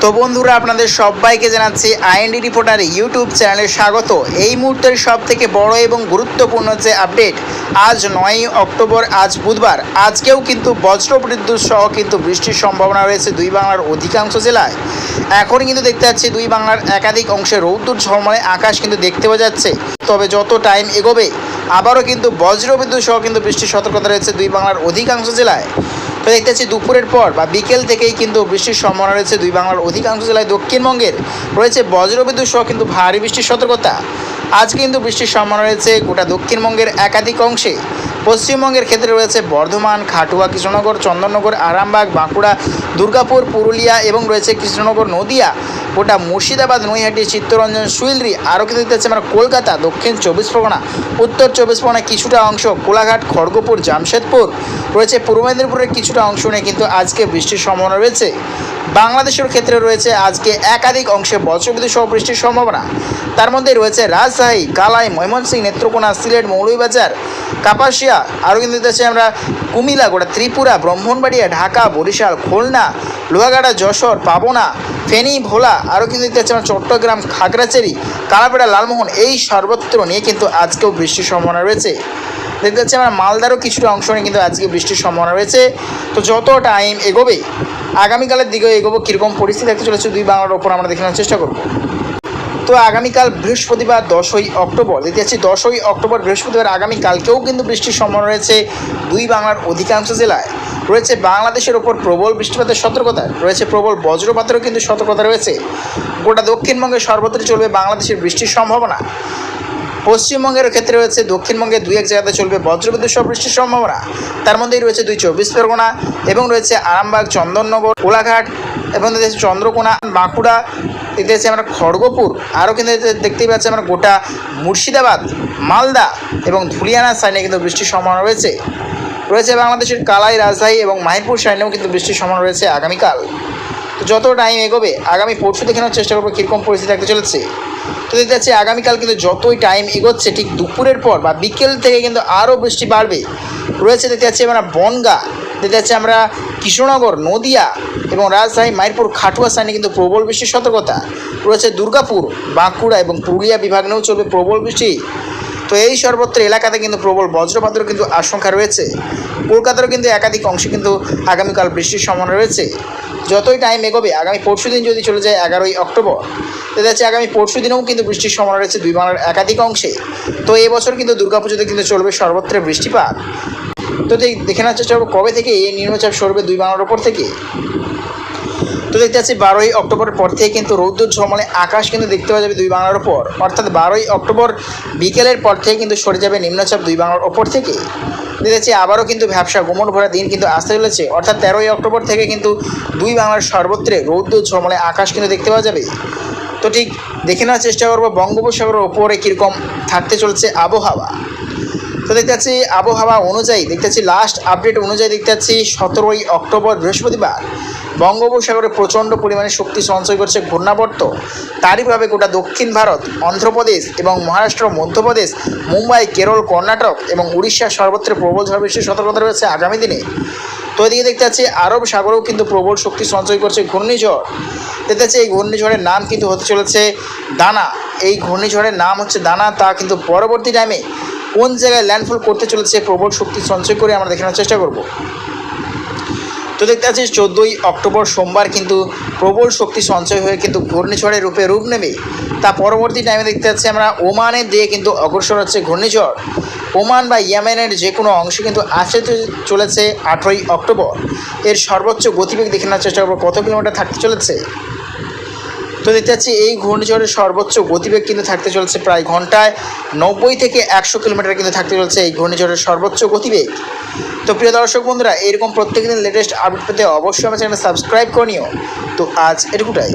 তো বন্ধুরা, আপনাদের সবাইকে জানাচ্ছি আইএনডি রিপোর্টার ইউটিউব চ্যানেলে স্বাগত। এই মুহূর্তের সবথেকে বড় এবং গুরুত্বপূর্ণ যে আপডেট, আজ 9ই অক্টোবর, আজ বুধবার, আজকেও কিন্তু বজ্রবিদ্যুৎ সহ কিন্তু বৃষ্টির সম্ভাবনা রয়েছে দুই বাংলার অধিকাংশ জেলায়। এখন কিন্তু দেখতে পাচ্ছি দুই বাংলার একাধিক অংশে রৌদ্র ঝলমলে আকাশ কিন্তু দেখতে পাওয়া যাচ্ছে। তবে যত টাইম এগোবে আবারও কিন্তু বজ্রবিদ্যুৎ সহ কিন্তু বৃষ্টির সতর্কতা রয়েছে দুই বাংলার অধিকাংশ জেলায়। তো দেখতে পাচ্ছি দুপুরের পর বা বিকেল থেকেই কিন্তু বৃষ্টির সম্ভাবনা রয়েছে দুই বাংলার অধিকাংশ জেলায়। দক্ষিণবঙ্গের রয়েছে বজ্রবিদ্যুৎ সহ কিন্তু ভারী বৃষ্টির সতর্কতা। আজ কিন্তু বৃষ্টির সম্ভাবনা রয়েছে গোটা দক্ষিণবঙ্গের একাধিক অংশে। পশ্চিমবঙ্গের ক্ষেত্রে রয়েছে বর্ধমান, খাটুয়া, কৃষ্ণনগর, চন্দননগর, আরামবাগ, বাঁকুড়া, দুর্গাপুর, পুরুলিয়া এবং রয়েছে কৃষ্ণনগর, নদিয়া, গোটা মুর্শিদাবাদ, নৈহাটি, চিত্তরঞ্জন, সুইলরি, আরও কিন্তু দেখতে পাচ্ছি আমরা কলকাতা, দক্ষিণ চব্বিশ পরগনা, উত্তর চব্বিশ পরগনা কিছুটা অংশ, কোলাঘাট, খড়গপুর, জামশেদপুর, রয়েছে পূর্ব মেদিনীপুরের কিছুটা অংশ নিয়ে কিন্তু আজকে বৃষ্টির সম্ভাবনা রয়েছে। বাংলাদেশের ক্ষেত্রে রয়েছে আজকে একাধিক অংশে বজ্রবিদ্যুৎ সহ বৃষ্টির সম্ভাবনা। তার মধ্যে রয়েছে রাজশাহী, কালাই, ময়মনসিংহ, নেত্রকোনা, সিলেট, মৌলভীবাজার, কাপাসিয়া, আরও কিন্তু দেখতে পাচ্ছি আমরা কুমিল্লা, গোটা ত্রিপুরা, ব্রাহ্মণবাড়িয়া, ঢাকা, বরিশাল, খুলনা, লোহাগাড়া, যশোর, পাবনা, ফেনী, ভোলা, আরও কিন্তু দেখতে পাচ্ছি আমরা চট্টগ্রাম, খাগড়াছড়ি, কালাপাড়া, লালমোহন, এই সর্বত্র নিয়ে কিন্তু আজকেও বৃষ্টির সম্ভাবনা রয়েছে। দেখতে পাচ্ছি আমরা মালদারও কিছুটা অংশ নিয়ে কিন্তু আজকে বৃষ্টির সম্ভাবনা রয়েছে। তো যত টাইম এগোবে আগামীকালের দিকেও এগোবো, কীরকম পরিস্থিতি দেখতে চলেছে দুই বাংলার ওপর আমরা দেখে নেওয়ার চেষ্টা করব। তো আগামীকাল বৃহস্পতিবার 10ই অক্টোবর, দেখতে পাচ্ছি 10ই অক্টোবর বৃহস্পতিবার, আগামীকালকেও কিন্তু বৃষ্টির সম্ভাবনা রয়েছে দুই বাংলার অধিকাংশ জেলায়। রয়েছে বাংলাদেশের ওপর প্রবল বৃষ্টিপাতের সতর্কতা, রয়েছে প্রবল বজ্রপাতেরও কিন্তু সতর্কতা রয়েছে। গোটা দক্ষিণবঙ্গে সর্বত্র চলবে বাংলাদেশের বৃষ্টির সম্ভাবনা। পশ্চিমবঙ্গের ক্ষেত্রে রয়েছে দক্ষিণবঙ্গে দুই এক জায়গাতে চলবে বজ্রবিদ্যুৎ সহ বৃষ্টির সম্ভাবনা। তার মধ্যেই রয়েছে দুই চব্বিশ পরগনা এবং রয়েছে আরামবাগ, চন্দননগর, কোলাঘাট এবং রয়েছে চন্দ্রকোনা, বাঁকুড়া, দেখতে আমরা খড়গপুর, আরও কিন্তু দেখতেই পাচ্ছি আমরা গোটা মুর্শিদাবাদ, মালদা এবং ধুলিয়ানা সাইডে কিন্তু বৃষ্টির সম্ভাবনা রয়েছে। রয়েছে বাংলাদেশের কালাই, রাজশাহী এবং মাহিরপুর সাইডেও কিন্তু বৃষ্টির সম্ভাবনা রয়েছে আগামীকাল। তো যত টাইম এগোবে আগামী পরশু দেখে নেওয়ার চেষ্টা করবো কীরকম পরিস্থিতি থাকতে চলেছে। তো দেখতে পাচ্ছি আগামীকাল কিন্তু যতই টাইম এগোচ্ছে ঠিক দুপুরের পর বা বিকেল থেকে কিন্তু আরও বৃষ্টি বাড়বে। রয়েছে দেখতে পাচ্ছি আমরা বনগাঁ, দেখতে পাচ্ছি আমরা কৃষ্ণনগর, নদিয়া এবং রাজশাহী, মাইরপুর, খাটুয়া সাইডে কিন্তু প্রবল বৃষ্টির সতর্কতা রয়েছে। দুর্গাপুর, বাঁকুড়া এবং পুরুলিয়া বিভাগ নিয়েও চলবে প্রবল বৃষ্টি। তো এই সর্বত্র এলাকাতে কিন্তু প্রবল বজ্রপাতেরও কিন্তু আশঙ্কা রয়েছে। কলকাতারও কিন্তু একাধিক অংশে কিন্তু আগামীকাল বৃষ্টির সম্ভাবনা রয়েছে। যতই টাইম এগোবে আগামী পরশু দিন যদি চলে যায় 11ই অক্টোবর, দেখা যাচ্ছে আগামী পরশু দিনেও কিন্তু বৃষ্টির সম্ভাবনা রয়েছে দুই বাংলার একাধিক অংশে। তো এবছর কিন্তু দুর্গাপুজোতে কিন্তু চলবে সর্বত্র বৃষ্টিপাত। তো দেখে নেওয়ার চেষ্টা করবো কবে থেকে এই নিম্নচাপ সরবে দুই বাংলার ওপর থেকে। তো দেখতে পাচ্ছি 12ই অক্টোবরের পর থেকে কিন্তু রৌদ্র ঝলমলে আকাশ কিন্তু দেখতে পাওয়া যাবে দুই বাংলার ওপর, অর্থাৎ 12ই অক্টোবর বিকেলের পর থেকে কিন্তু সরে যাবে নিম্নচাপ দুই বাংলার ওপর থেকে। দেখেছি আবারও কিন্তু ব্যবসা গুমট ভরা দিন কিন্তু আসতে চলেছে, অর্থাৎ 13ই অক্টোবর থেকে কিন্তু দুই বাংলার সর্বত্রে রৌদ্র ঝলমলে আকাশ কিন্তু দেখতে পাওয়া যাবে। তো ঠিক দেখে নেওয়ার চেষ্টা করবো বঙ্গোপসাগরের ওপরে কীরকম থাকতে চলছে আবহাওয়া। তো দেখতে পাচ্ছি আবহাওয়া অনুযায়ী, দেখতে পাচ্ছি লাস্ট আপডেট অনুযায়ী দেখতে পাচ্ছি 17ই অক্টোবর বৃহস্পতিবার বঙ্গোপসাগরে প্রচণ্ড পরিমাণে শক্তি সঞ্চয় করছে ঘূর্ণাবর্ত। তারই ভাবে গোটা দক্ষিণ ভারত, অন্ধ্রপ্রদেশ এবং মহারাষ্ট্র, মধ্যপ্রদেশ, মুম্বাই, কেরল, কর্ণাটক এবং উড়িষ্যা সর্বত্র প্রবল ঝড় বৃষ্টির সতর্কতা রয়েছে আগামী দিনে। তো এদিকে দেখতে পাচ্ছি আরব সাগরেও কিন্তু প্রবল শক্তি সঞ্চয় করছে ঘূর্ণিঝড়। দেখতে পাচ্ছি এই ঘূর্ণিঝড়ের নাম কিন্তু হতে চলেছে দানা। এই ঘূর্ণিঝড়ের নাম হচ্ছে দানা। তা কিন্তু পরবর্তী টাইমে কোন জায়গায় ল্যান্ডফল করতে চলেছে প্রবল শক্তি সঞ্চয় করে আমরা দেখানোর চেষ্টা করব। তো দেখতে পাচ্ছি 14ই অক্টোবর সোমবার কিন্তু প্রবল শক্তি সঞ্চয় হয়ে কিন্তু ঘূর্ণিঝড়ের রূপ নেবে। তা পরবর্তী টাইমে দেখতে পাচ্ছি আমরা ওমানের দিয়ে কিন্তু অগ্রসর হচ্ছে ঘূর্ণিঝড়। ওমান বা ইয়েমেনের যে কোনো অংশে কিন্তু আসতে চলেছে 18ই অক্টোবর। এর সর্বোচ্চ গতিবেগ দেখে নেওয়ার চেষ্টা করবো কত কিলোমিটার থাকতে চলেছে। তো দেখতে পাচ্ছি এই ঘূর্ণিঝড়ের সর্বোচ্চ গতিবেগ কিন্তু থাকতে চলেছে প্রায় ঘন্টায় 90 থেকে 100 কিলোমিটার কিন্তু থাকতে চলেছে এই ঘূর্ণিঝড়ের সর্বোচ্চ গতিবেগ। তো প্রিয় দর্শক বন্ধুরা, এরকম প্রত্যেকদিন লেটেস্ট আপডেট পেতে অবশ্যই আমার চ্যানেল সাবস্ক্রাইব করে নিও। তো আজ এটুকুটাই।